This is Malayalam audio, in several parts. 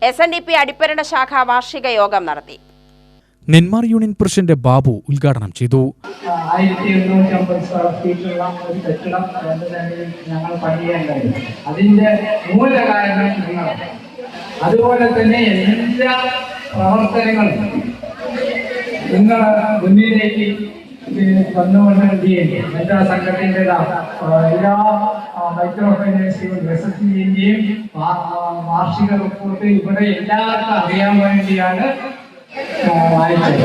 SNDP അടിപ്പരണ്ട ശാഖ വാർഷിക യോഗം നടത്തി. നെന്മാർ യൂണിയൻ പ്രസിഡന്റ് ബാബു ഉദ്ഘാടനം ചെയ്തു. 1850 സ്ക്വയർ ഫീറ്റുള്ള ഒരു കെട്ടിടം ഞങ്ങൾ പണിയേണ്ടത് അതിന്റെ മൂല കാരണം നിങ്ങളാണ്. അതുപോലെ തന്നെ എല്ലാ പ്രവർത്തനങ്ങളും നിങ്ങൾ മുന്നിലേക്ക് വന്നുകൊണ്ടിരിക്കുകയും എല്ലാ സംഘത്തിന്റെ എല്ലാ മൈക്രോ ഫൈനാൻസുകളും ഗസറ്റിന്റെയും വാർഷിക റിപ്പോർട്ട് ഇവിടെ എല്ലാവർക്കും അറിയാൻ വേണ്ടിയാണ് വായിച്ചത്.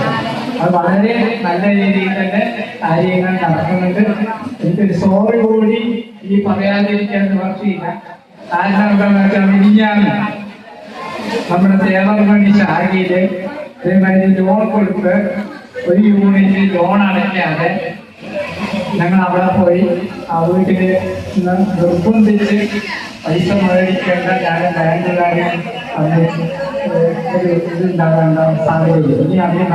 അത് വളരെ നല്ല രീതിയിൽ തന്നെ കാര്യങ്ങൾ നടക്കുന്നുണ്ട്. എനിക്കൊരു സോറി കൂടി ഈ പറയാതിരിക്കാൻ നിവർത്തിയില്ല. കാരണം എന്താണെന്ന് വെച്ചാൽ മിനിഞ്ഞാന്ന് നമ്മുടെ തേവർമണി ശാഖയില് അതേമാതിരി ലോൺ കൊടുത്ത് ഒരു യൂണിറ്റ് ലോൺ അടയ്ക്കാതെ ഞങ്ങൾ അവിടെ പോയി ആ വീട്ടില് നിർബന്ധിച്ച് പൈസ മേടിക്കേണ്ട ഞാൻ ബാങ്കുകാരെ ഒരു ഇതുണ്ടാകേണ്ട സാഹചര്യം ഇനി അതിന്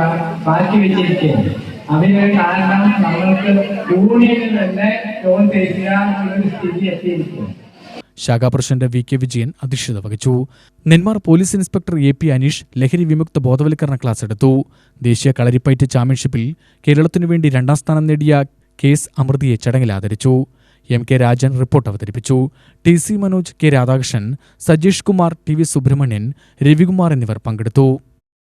ബാക്കി വെച്ചിരിക്കുകയാണ്. അതിന് കാരണം നമ്മൾക്ക് യൂണിയനിൽ തന്നെ ലോൺ തരിക എന്നുള്ളൊരു സ്ഥിതി എത്തിയിരിക്കുകയാണ്. ശാഖാ പ്രസിഡന്റ് VK വിജയൻ അധ്യക്ഷത വഹിച്ചു. Nenmara police inspector AP Aneesh ലഹരി വിമുക്ത ബോധവൽക്കരണ ക്ലാസ് എടുത്തു. ദേശീയ കളരിപ്പയറ്റ് ചാമ്പ്യൻഷിപ്പിൽ കേരളത്തിനു വേണ്ടി 2ാം സ്ഥാനം നേടിയ KS അമൃതിയെ ചടങ്ങിൽ ആദരിച്ചു. MK രാജൻ റിപ്പോർട്ട് അവതരിപ്പിച്ചു. TC Manoj, K Radhakrishnan, Sajeesh Kumar, TV Subrahmanyan, Ravikumar എന്നിവർ പങ്കെടുത്തു.